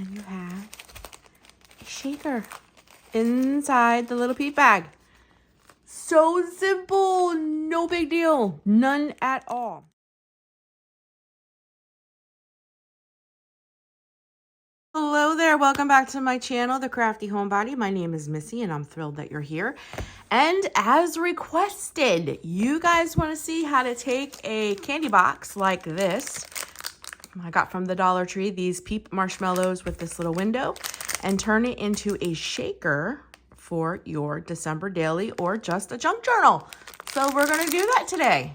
And you have a shaker inside the little peep bag. So simple, no big deal, none at all. Hello there, welcome back to my channel, The Crafty Homebody. My name is Missy and I'm thrilled that you're here. And as requested, you guys want to see how to take a candy box like this. I got from the Dollar Tree, these peep marshmallows with this little window, and turn it into a shaker for your December daily or just a junk journal. So we're going to do that today.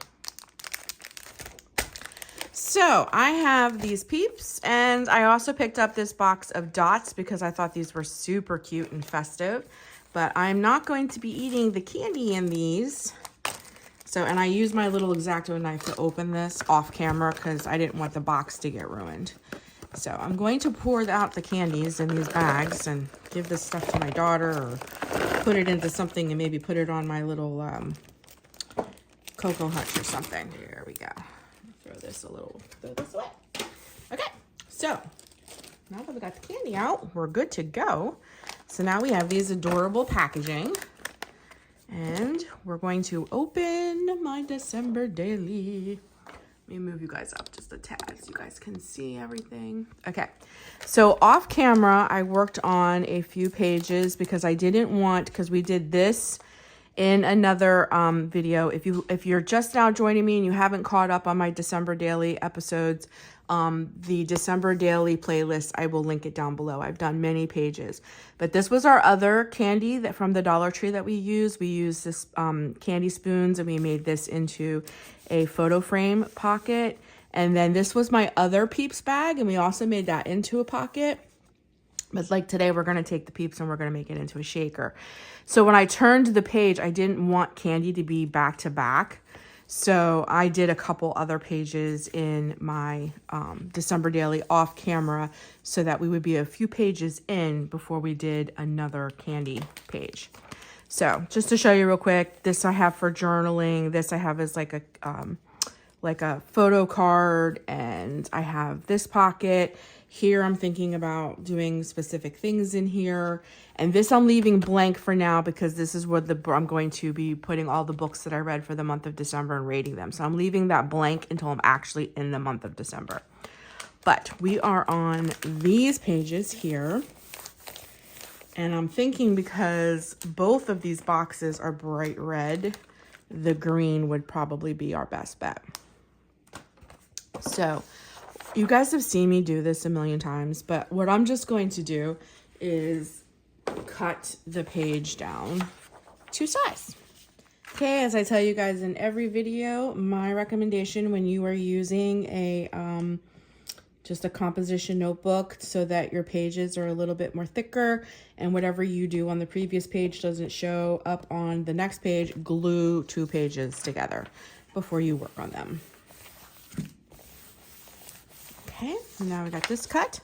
So I have these peeps, and I also picked up this box of dots because I thought these were super cute and festive, but I'm not going to be eating the candy in these. So, and I used my little X-Acto knife to open this off camera because I didn't want the box to get ruined. So I'm going to pour out the candies in these bags and give this stuff to my daughter, or put it into something and maybe put it on my little Cocoa Hutch or something. There we go. Throw this away. Okay, so now that we got the candy out, we're good to go. So now we have these adorable packaging, and we're going to open my December daily. Let me move you guys up just a tad so you guys can see everything. Okay, so off camera, I worked on a few pages because I didn't want, because we did this in another video. If you're just now joining me and you haven't caught up on my December daily episodes, the December daily playlist, I will link it down below. I've done many pages, but this was our other candy that from the Dollar Tree that we used. We used this candy spoons, and we made this into a photo frame pocket. And then this was my other Peeps bag, and we also made that into a pocket. But like today, we're going to take the Peeps and we're going to make it into a shaker. So when I turned the page, I didn't want candy to be back to back. So I did a couple other pages in my December daily off camera so that we would be a few pages in before we did another candy page. So just to show you real quick, this I have for journaling. This I have as like a photo card, and I have this pocket. Here I'm thinking about doing specific things in here, and this I'm leaving blank for now because this is where I'm going to be putting all the books that I read for the month of December and rating them. So I'm leaving that blank until I'm actually in the month of December. But we are on these pages here, and I'm thinking because both of these boxes are bright red, the green would probably be our best bet. So you guys have seen me do this a million times, but what I'm just going to do is cut the page down to size. Okay, as I tell you guys in every video, my recommendation when you are using a just a composition notebook so that your pages are a little bit more thicker and whatever you do on the previous page doesn't show up on the next page, glue 2 pages together before you work on them. Okay, now we got this cut.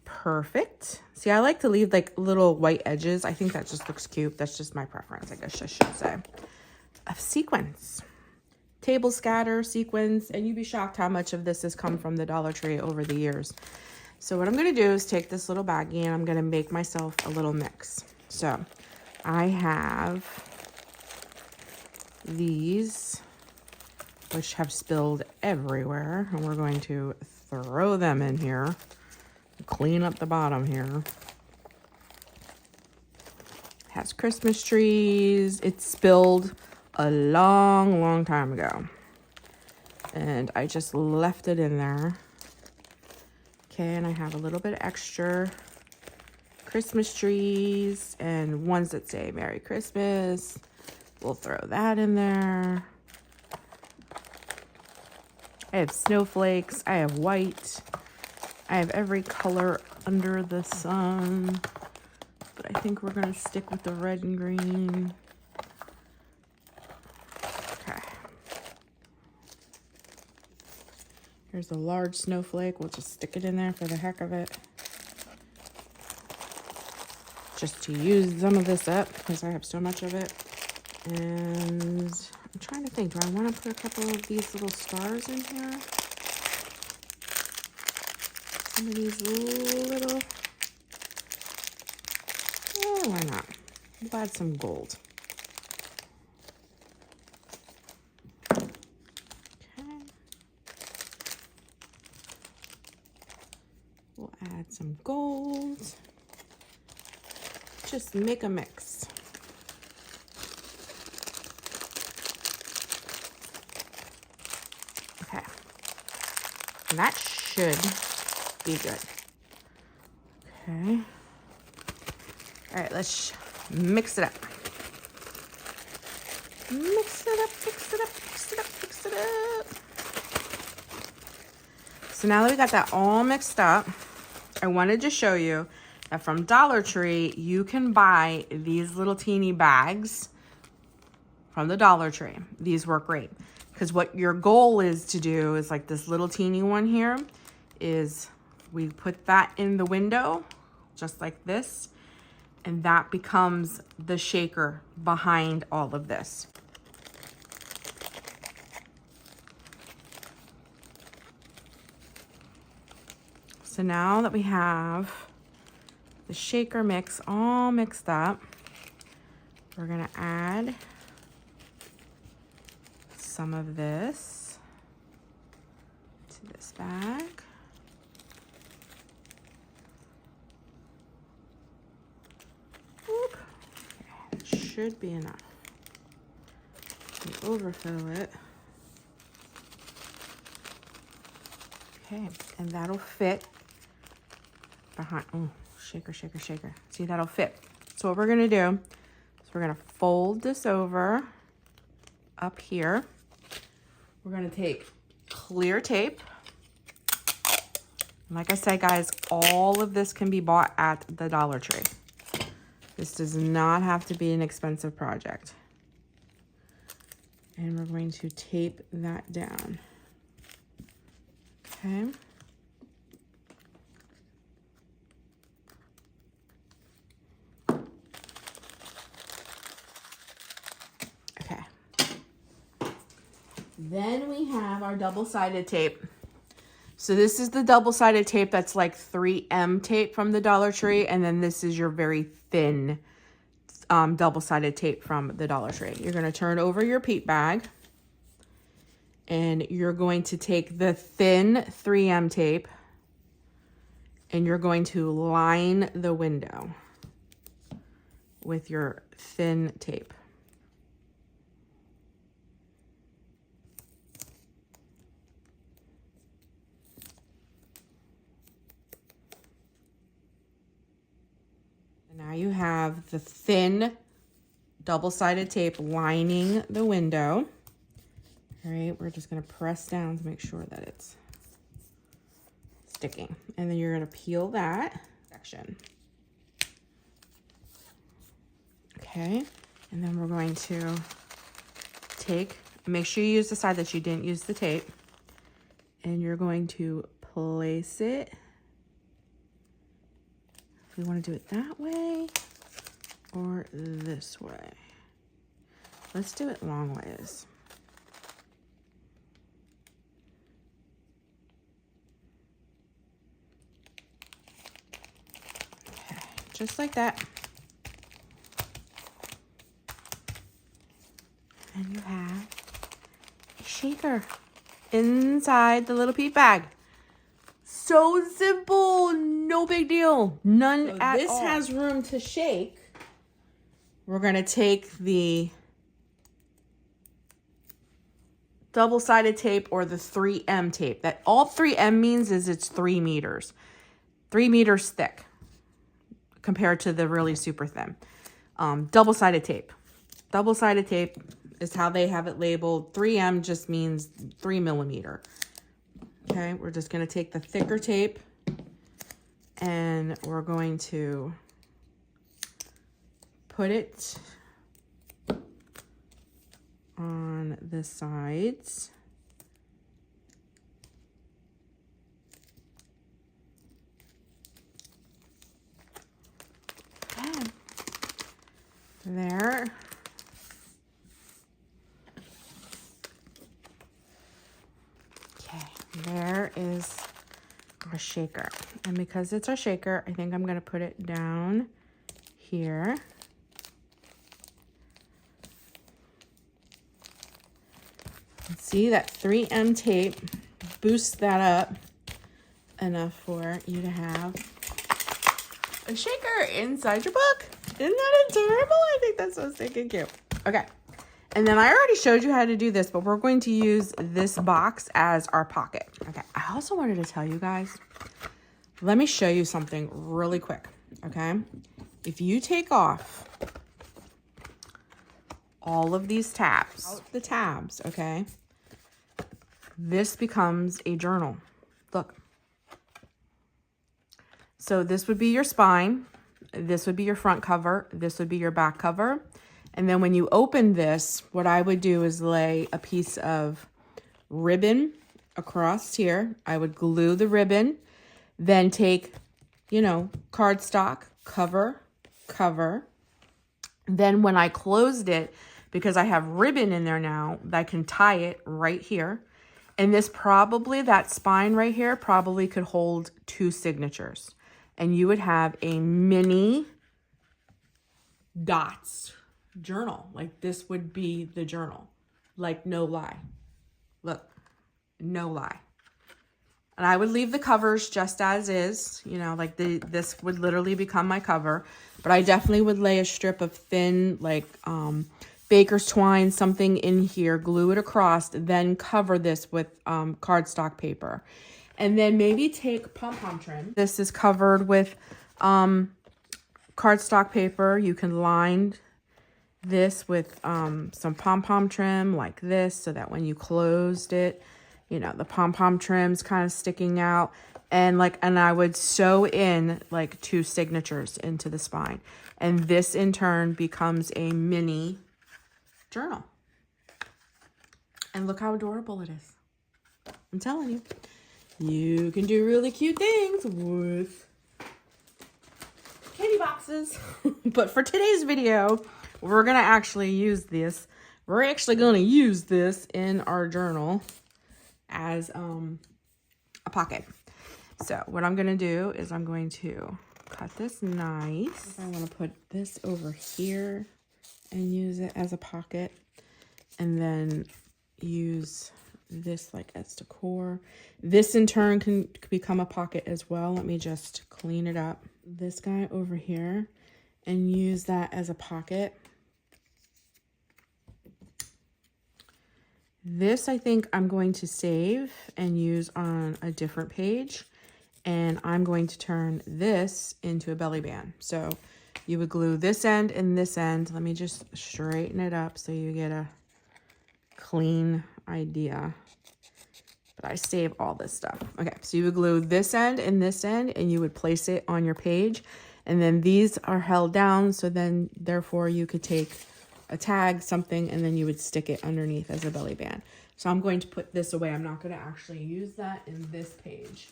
Perfect. See, I like to leave like little white edges. I think that just looks cute. That's just my preference, I guess I should say. A sequins. Table scatter, sequins, and you'd be shocked how much of this has come from the Dollar Tree over the years. So what I'm going to do is take this little baggie and I'm going to make myself a little mix. So I have these, which have spilled everywhere, and we're going to throw them in here, clean up the bottom here. It has Christmas trees. It spilled a long time ago, and I just left it in there. Okay, and I have a little bit extra Christmas trees and ones that say Merry Christmas. We'll throw that in there. I have snowflakes, I have white, I have every color under the sun, but I think we're going to stick with the red and green. Okay. Here's a large snowflake. We'll just stick it in there for the heck of it. Just to use some of this up because I have so much of it. And I'm trying to think, do I want to put a couple of these little stars in here? Some of these little why not? We'll add some gold. Okay. We'll add some gold. Just make a mix. Okay. And that should be good. Okay. All right, let's mix it up. Mix it up, mix it up, mix it up, mix it up. So now that we got that all mixed up, I wanted to show you that from Dollar Tree, you can buy these little teeny bags from the Dollar Tree. These work great. Because what your goal is to do is like this little teeny one here is we put that in the window, just like this, and that becomes the shaker behind all of this. So now that we have the shaker mix all mixed up, we're gonna add some of this to this bag. Whoop. Okay, it should be enough. We overfill it. Okay, and that'll fit behind. Oh, shaker, shaker, shaker. See, that'll fit. So what we're gonna do is we're gonna fold this over up here. We're gonna take clear tape. And like I said, guys, all of this can be bought at the Dollar Tree. This does not have to be an expensive project. And we're going to tape that down. Okay. Okay. Then we have our double-sided tape. So this is the double-sided tape that's like 3M tape from the Dollar Tree, and then this is your very thin double-sided tape from the Dollar Tree. You're going to turn over your peat bag, and you're going to take the thin 3M tape, and you're going to line the window with your thin tape. Now you have the thin double-sided tape lining the window. All right, we're just gonna press down to make sure that it's sticking. And then you're gonna peel that section. Okay, and then we're going to make sure you use the side that you didn't use the tape, and you're going to place it. We want to do it that way or this way. Let's do it long ways. Okay, just like that. And you have a shaker inside the little peat bag. So simple, no big deal, none at all. This has room to shake. We're gonna take the double-sided tape or the 3M tape. That all 3M means is it's 3 meters. 3 meters thick compared to the really super thin. Double-sided tape. Double-sided tape is how they have it labeled. 3M just means 3 millimeter. Okay, we're just going to take the thicker tape and we're going to put it on the sides. Okay. There. There is our shaker. And because it's our shaker, I think I'm going to put it down here. See, that 3M tape boosts that up enough for you to have a shaker inside your book. Isn't that adorable? I think that's so stinking cute. Okay. And then I already showed you how to do this, but we're going to use this box as our pocket. Okay. I also wanted to tell you guys, let me show you something really quick. Okay. If you take off all of these tabs, out the tabs, okay, this becomes a journal. Look. So this would be your spine. This would be your front cover. This would be your back cover. And then when you open this, what I would do is lay a piece of ribbon across here. I would glue the ribbon, then take, you know, cardstock, cover. Then when I closed it, because I have ribbon in there now, I can tie it right here. And this probably, that spine right here, probably could hold 2 signatures. And you would have a mini dots journal. Like this would be the journal. Like no lie. Look, no lie. And I would leave the covers just as is, you know, like this would literally become my cover. But I definitely would lay a strip of thin, like baker's twine, something in here, glue it across, then cover this with cardstock paper. And then maybe take pom-pom trim. This is covered with cardstock paper. You can line this with some pom-pom trim like this, so that when you closed it, you know, the pom-pom trim's kind of sticking out. And I would sew in like 2 signatures into the spine. And this in turn becomes a mini journal. And look how adorable it is. I'm telling you. You can do really cute things with candy boxes. But for today's video, we're going to actually use this. We're actually going to use this in our journal as a pocket. So what I'm going to do is I'm going to cut this nice. I want to put this over here and use it as a pocket. And then use this like as decor. This in turn can become a pocket as well. Let me just clean it up. This guy over here and use that as a pocket. This I think I'm going to save and use on a different page. And I'm going to turn this into a belly band. So you would glue this end and this end. Let me just straighten it up so you get a clean idea. But I save all this stuff. Okay, so you would glue this end and you would place it on your page. And then these are held down, so then therefore you could take a tag, something, and then you would stick it underneath as a belly band. So I'm going to put this away. I'm not going to actually use that in this page.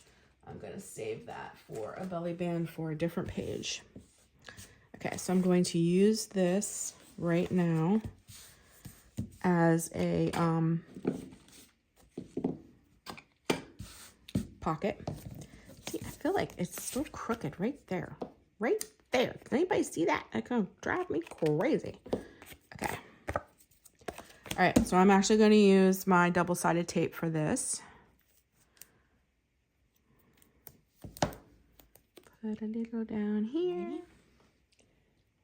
I'm going to save that for a belly band for a different page. Okay, so I'm going to use this right now as a pocket. See, I feel like it's so crooked right there. Right there. Can anybody see that? That's going to drive me crazy. Okay. All right, so I'm actually going to use my double-sided tape for this. Put a little down here.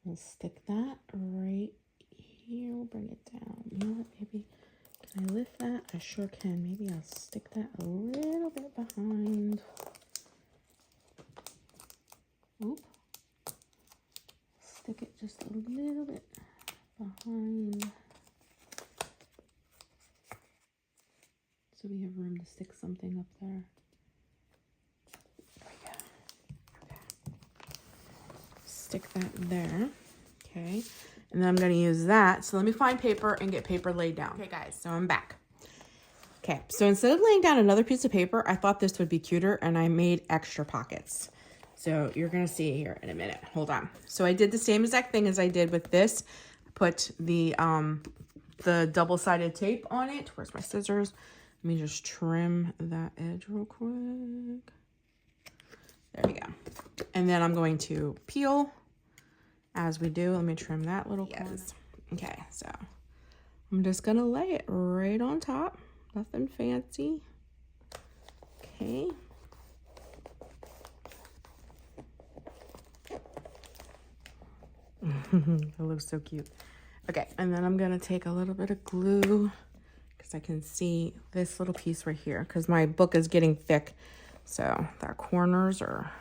We'll stick that right here. We'll bring it down. You know what, maybe, can I lift that? I sure can. Maybe I'll stick that a little bit behind. Oop. Stick it just a little bit behind. So we have room to stick something up there. There we go. Okay. Stick that there. Okay. And then I'm going to use that. So let me find paper and get paper laid down. Okay, guys. So I'm back. Okay. So instead of laying down another piece of paper, I thought this would be cuter and I made extra pockets. So you're going to see it here in a minute. Hold on. So I did the same exact thing as I did with this. Put the double-sided tape on it. Where's my scissors? Let me just trim that edge real quick. There we go. And then I'm going to peel as we do. Let me trim that little corner. Okay, so I'm just gonna lay it right on top. Nothing fancy. Okay. It looks so cute. Okay, and then I'm gonna take a little bit of glue because I can see this little piece right here because my book is getting thick. So the corners are,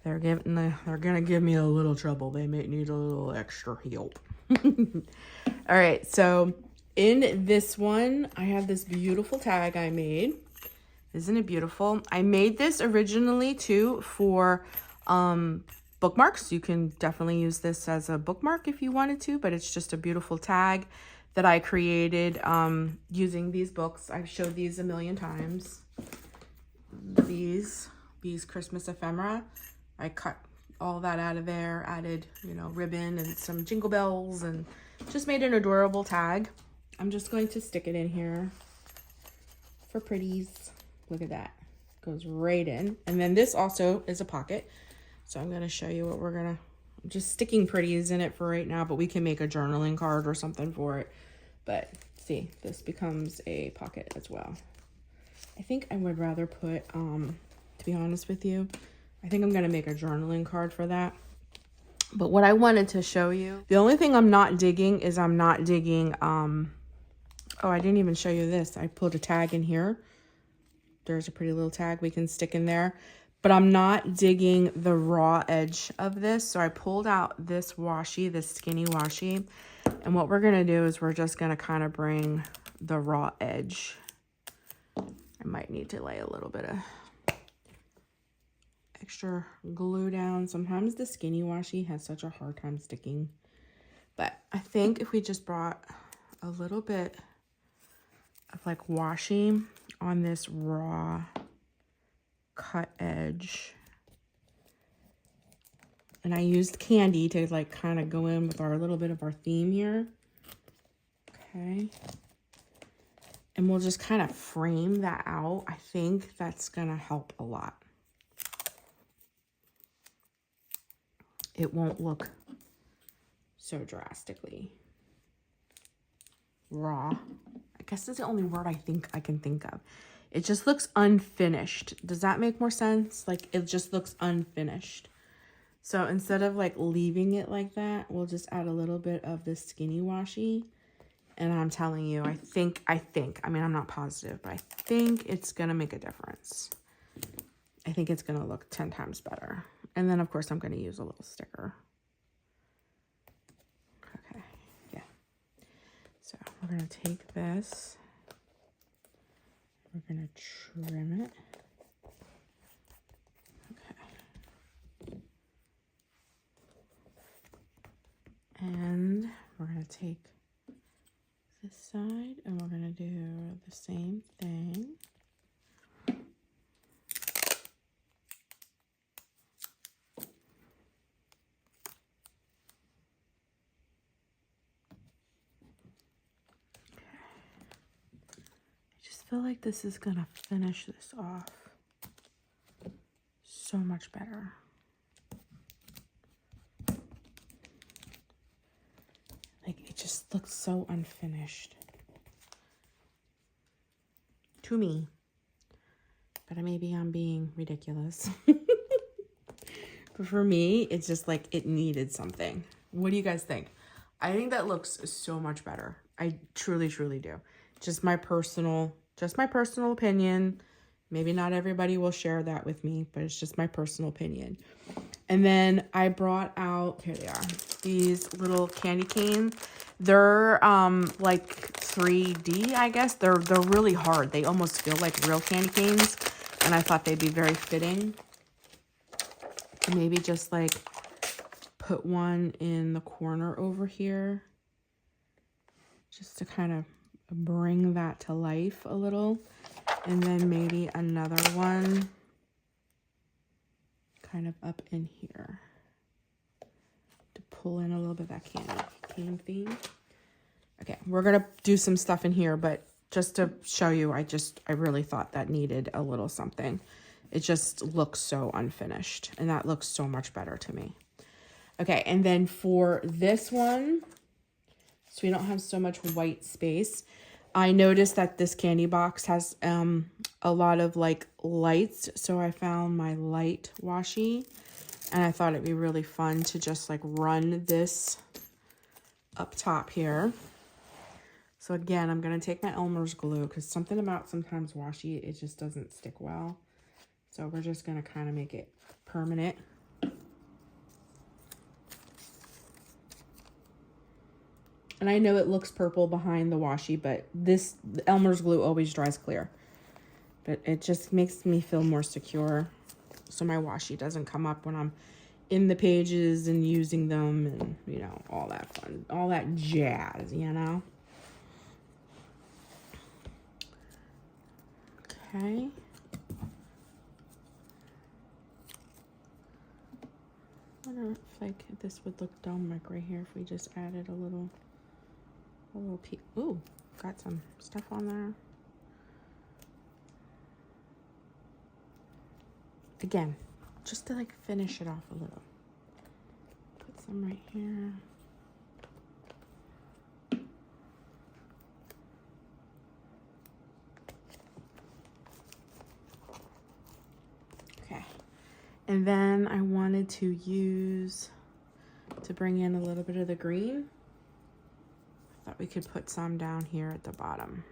they're gonna give me a little trouble. They may need a little extra help. All right, so in this one, I have this beautiful tag I made. Isn't it beautiful? I made this originally too for bookmarks. You can definitely use this as a bookmark if you wanted to, but it's just a beautiful tag that I created using these books. I've showed these a million times. These Christmas ephemera. I cut all that out of there, added, you know, ribbon and some jingle bells, and just made an adorable tag. I'm just going to stick it in here for pretties. Look at that. Goes right in. And then this also is a pocket. So I'm going to show you what we're going to, I'm just sticking pretties in it for right now, but we can make a journaling card or something for it. But see, this becomes a pocket as well. I think I would rather put, to be honest with you, I think I'm going to make a journaling card for that. But what I wanted to show you, the only thing I'm not digging is I'm not digging, oh, I didn't even show you this. I pulled a tag in here. There's a pretty little tag we can stick in there. But I'm not digging the raw edge of this. So I pulled out this washi, this skinny washi. And what we're going to do is we're just going to kind of bring the raw edge. I might need to lay a little bit of extra glue down. Sometimes the skinny washi has such a hard time sticking. But I think if we just brought a little bit of like washi on this raw cut edge, and I used candy to like kind of go in with our little bit of our theme here. Okay. And we'll just kind of frame that out. I think that's gonna help a lot. It won't look so drastically raw. I guess that's the only word I think I can think of. It just looks unfinished. Does that make more sense? Like, it just looks unfinished. So instead of like leaving it like that, we'll just add a little bit of this skinny washi. And I'm telling you, I think, I mean, I'm not positive, but I think it's going to make a difference. I think it's going to look 10 times better. And then, of course, I'm going to use a little sticker. Okay, yeah. So we're going to take this. We're going to trim it. Okay. And we're going to take this side and we're going to do the same thing. I feel like this is gonna finish this off so much better. Like, it just looks so unfinished to me, but maybe I'm being ridiculous. But for me, it's just like it needed something. What do you guys think? I think that looks so much better. I truly, truly do. Just my personal opinion. Maybe not everybody will share that with me, but it's just my personal opinion. And then I brought out, here they are, these little candy canes. They're like 3D, I guess. They're really hard. They almost feel like real candy canes, and I thought they'd be very fitting. Maybe just like put one in the corner over here, just to kind of bring that to life a little. And then maybe another one kind of up in here to pull in a little bit of that candy theme. Okay, we're gonna do some stuff in here, but just to show you, I really thought that needed a little something. It just looks so unfinished, and that looks so much better to me. Okay, and then for this one, so we don't have so much white space, I noticed that this candy box has a lot of like lights. So I found my light washi, and I thought it'd be really fun to just like run this up top here. So again, I'm going to take my Elmer's glue because something about sometimes washi, it just doesn't stick well. So we're just going to kind of make it permanent. And I know it looks purple behind the washi, but this Elmer's glue always dries clear. But it just makes me feel more secure, so my washi doesn't come up when I'm in the pages and using them and, you know, all that fun, all that jazz, you know? Okay. I wonder if like this would look dumb like right here if we just added a little piece. Ooh, got some stuff on there. Again, just to like finish it off a little. Put some right here. Okay. And then I wanted to bring in a little bit of the green. I thought we could put some down here at the bottom.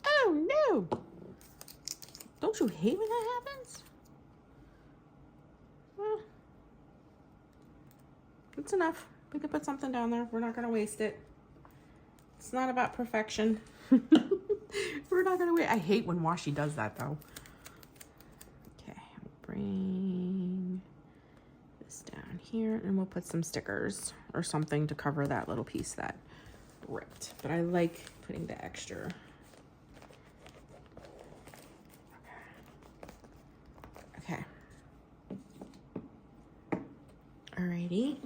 Oh no! Don't you hate when that happens? Well, it's enough. We can put something down there. We're not going to waste it. It's not about perfection. We're not going to wait. I hate when washi does that though. Okay, I'll bring this down here and we'll put some stickers or something to cover that little piece that ripped. But I like putting the extra. Okay. Alrighty.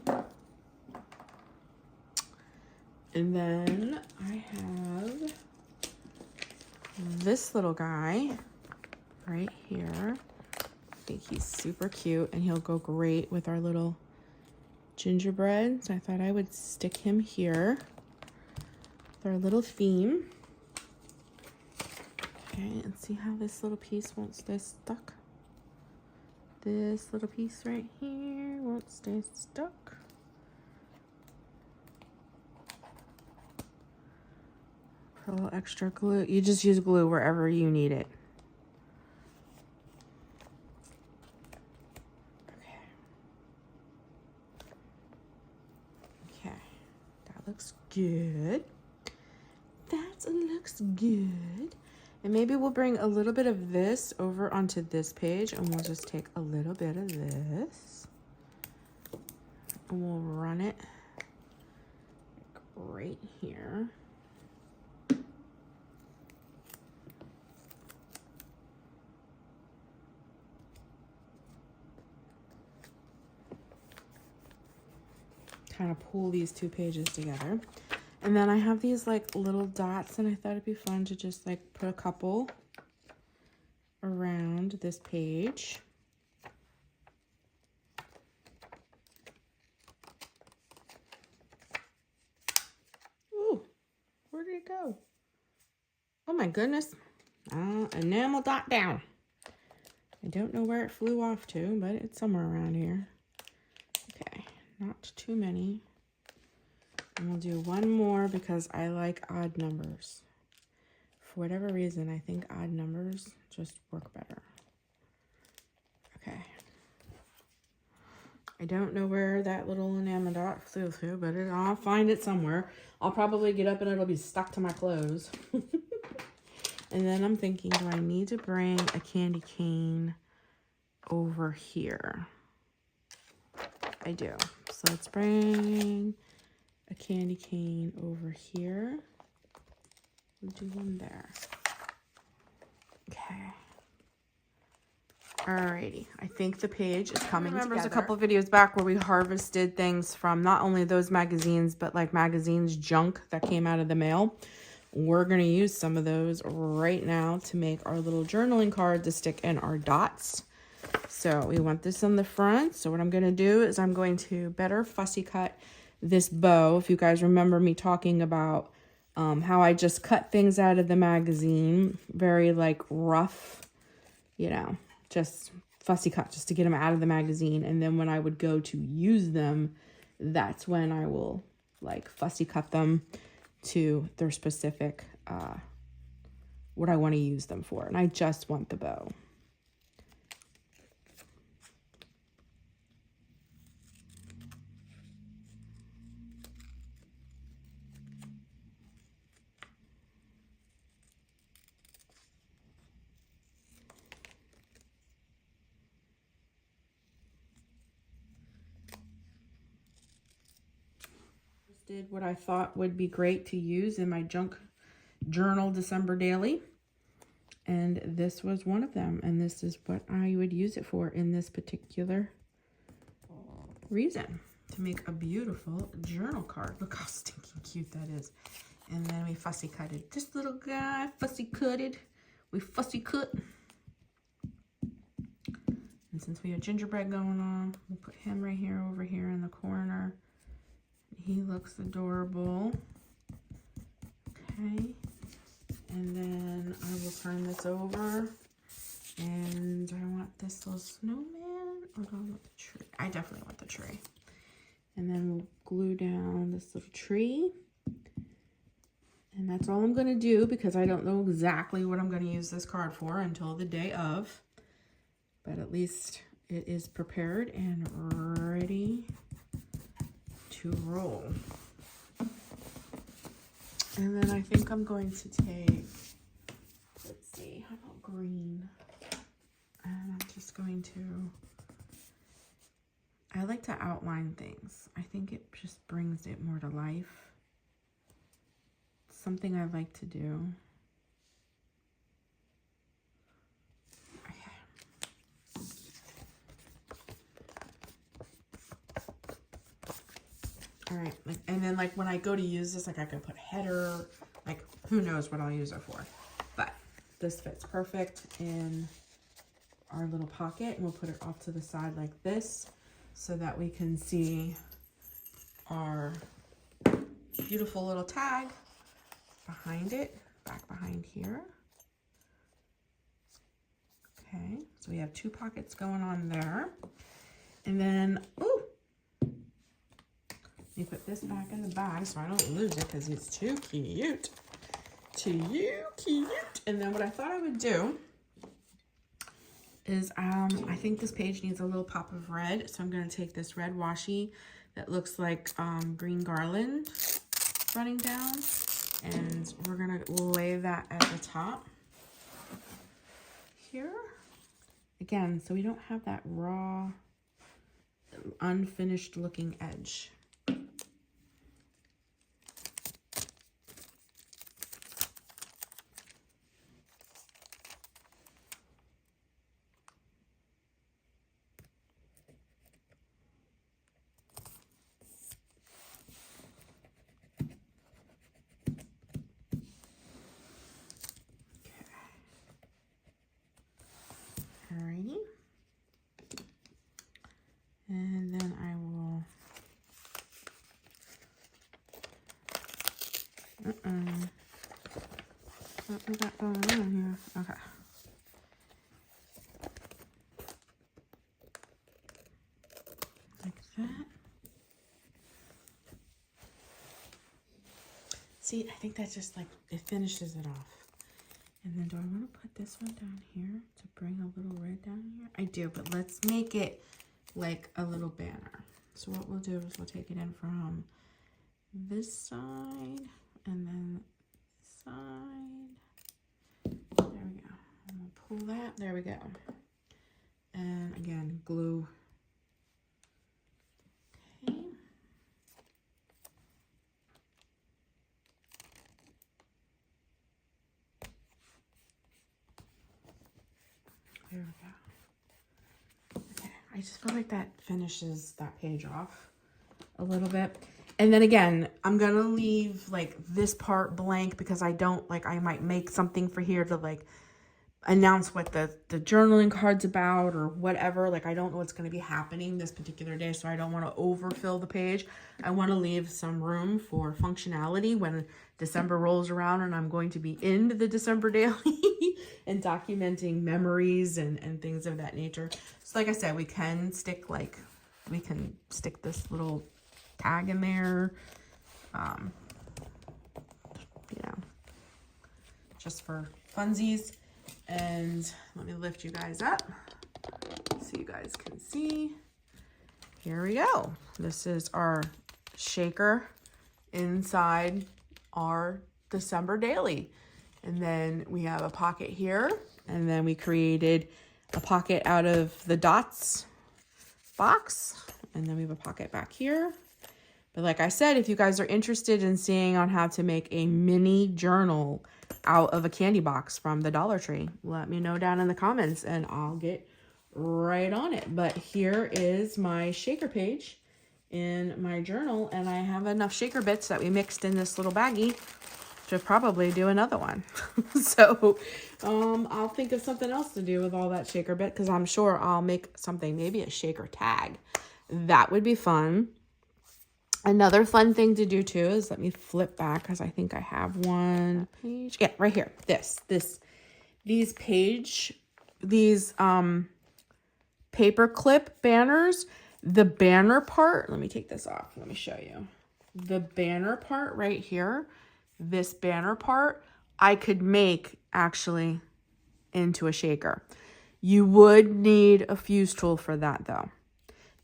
And then I have this little guy right here. I think he's super cute and he'll go great with our little gingerbread. So I thought I would stick him here with our little theme. Okay, and see how this little piece won't stay stuck. This little piece right here won't stay stuck. Put a little extra glue. You just use glue wherever you need it. Okay. Okay. That looks good. That looks good. And maybe we'll bring a little bit of this over onto this page and we'll just take a little bit of this and we'll run it right here. Kind of pull these two pages together. And then I have these like little dots and I thought it'd be fun to just like put a couple around this page. Ooh, where did it go? Oh my goodness. Enamel dot down. I don't know where it flew off to, but it's somewhere around here. Okay, not too many. And we'll do one more because I like odd numbers. For whatever reason, I think odd numbers just work better. Okay. I don't know where that little enamel dot flew through, but I'll find it somewhere. I'll probably get up and it'll be stuck to my clothes. And then I'm thinking, do I need to bring a candy cane over here? I do. So let's bring a candy cane over here. We'll do one there. Okay. Alrighty. I think the page is coming together. There's a couple of videos back where we harvested things from not only those magazines, but like magazines junk that came out of the mail. We're going to use some of those right now to make our little journaling card to stick in our dots. So we want this on the front. So what I'm going to do is I'm going to better fussy cut this bow. If you guys remember me talking about how I just cut things out of the magazine, very like rough, you know, just fussy cut just to get them out of the magazine. And then when I would go to use them, that's when I will like fussy cut them to their specific, what I want to use them for. And I just want the bow. Did what I thought would be great to use in my junk journal December daily, and this was one of them, and this is what I would use it for in this particular reason, to make a beautiful journal card. Look how stinking cute that is. And then we fussy cutted this little guy, fussy cutted, we fussy cut. And since we have gingerbread going on, we'll put him right here over here in the corner. He looks adorable. Okay. And then I will turn this over. And I want this little snowman. Or do I want the tree? I definitely want the tree. And then we'll glue down this little tree. And that's all I'm going to do because I don't know exactly what I'm going to use this card for until the day of. But at least it is prepared and ready to roll. And then I think I'm going to take, let's see, how about green? And I'm just going to, I like to outline things. I think it just brings it more to life. It's something I like to do. All right, and then like when I go to use this, like I can put header, like who knows what I'll use it for. But this fits perfect in our little pocket, and we'll put it off to the side like this so that we can see our beautiful little tag behind it, back behind here. Okay, so we have two pockets going on there. And then, ooh, you put this back in the bag so I don't lose it because it's too cute. Too cute. And then what I thought I would do is I think this page needs a little pop of red. So I'm going to take this red washi that looks like green garland running down. And we're going to lay that at the top here. Again, so we don't have that raw, unfinished looking edge. Alrighty. And then I will what we got going on here? Okay. Like that. See, I think that's just like, it finishes it off. And then do I want to put this one down here to bring a little red down here? I do, but let's make it like a little banner. So what we'll do is we'll take it in from this side and then this side. There we go. And we'll pull that. There we go. And again, glue. Okay. There we go. Okay, I just feel like that finishes that page off a little bit. And then again, I'm gonna leave like this part blank because I don't like, I might make something for here to like announce what the journaling card's about or whatever. Like, I don't know what's going to be happening this particular day, so I don't want to overfill the page. I want to leave some room for functionality when December rolls around and I'm going to be in the December daily and documenting memories and things of that nature. So like I said, we can stick this little tag in there, you know, just for funsies. And let me lift you guys up so you guys can see. Here we go. This is our shaker inside our December daily. And then we have a pocket here. And then we created a pocket out of the dots box. And then we have a pocket back here. But like I said, if you guys are interested in seeing on how to make a mini journal out of a candy box from the Dollar Tree, let me know down in the comments and I'll get right on it. But here is my shaker page in my journal, and I have enough shaker bits that we mixed in this little baggie to probably do another one. So I'll think of something else to do with all that shaker bit, because I'm sure I'll make something, maybe a shaker tag. That would be fun. Another fun thing to do too is, let me flip back because I think I have one page. Yeah, right here. These paper clip banners, the banner part, let me take this off. Let me show you. The banner part right here, this banner part, I could make actually into a shaker. You would need a fuse tool for that though.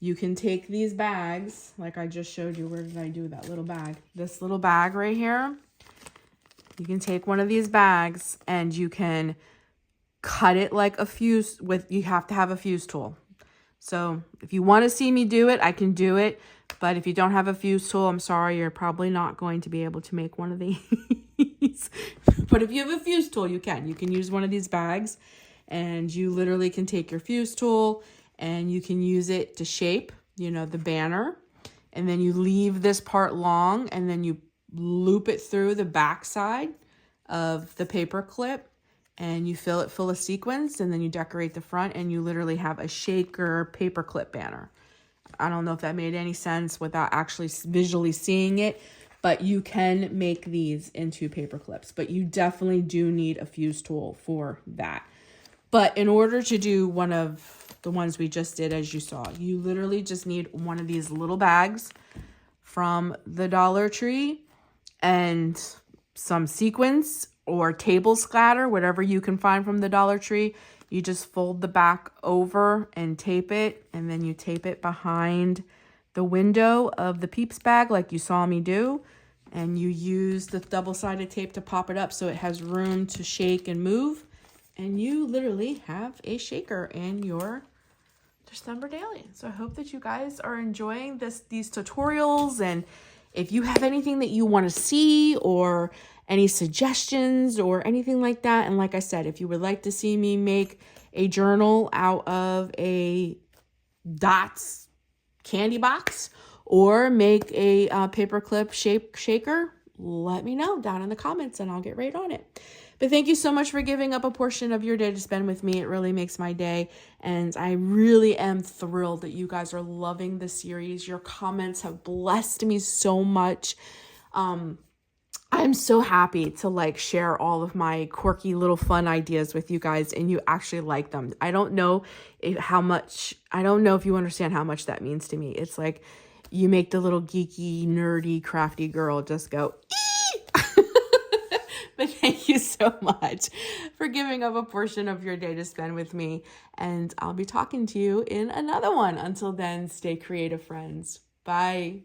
You can take these bags, like I just showed you. Where did I do that little bag? This little bag right here. You can take one of these bags and you can cut it like a fuse with, you have to have a fuse tool. So if you want to see me do it, I can do it. But if you don't have a fuse tool, I'm sorry, you're probably not going to be able to make one of these. But if you have a fuse tool, you can. You can use one of these bags and you literally can take your fuse tool and you can use it to shape, you know, the banner. And then you leave this part long and then you loop it through the back side of the paper clip and you fill it full of sequins, and then you decorate the front and you literally have a shaker paper clip banner. I don't know if that made any sense without actually visually seeing it, but you can make these into paper clips, but you definitely do need a fuse tool for that. But in order to do one of the ones we just did, as you saw, you literally just need one of these little bags from the Dollar Tree and some sequins or table scatter, whatever you can find from the Dollar Tree. You just fold the back over and tape it, and then you tape it behind the window of the Peeps bag like you saw me do, and you use the double-sided tape to pop it up so it has room to shake and move, and you literally have a shaker in your December daily. So I hope that you guys are enjoying these tutorials, and if you have anything that you want to see or any suggestions or anything like that, and like I said, if you would like to see me make a journal out of a dots candy box or make a paperclip shaker, let me know down in the comments and I'll get right on it. But thank you so much for giving up a portion of your day to spend with me. It really makes my day. And I really am thrilled that you guys are loving the series. Your comments have blessed me so much. I'm so happy to share all of my quirky little fun ideas with you guys and you actually like them. I don't know if you understand how much that means to me. It's like you make the little geeky, nerdy, crafty girl just go, ee! But thank you so much for giving up a portion of your day to spend with me. And I'll be talking to you in another one. Until then, stay creative, friends. Bye.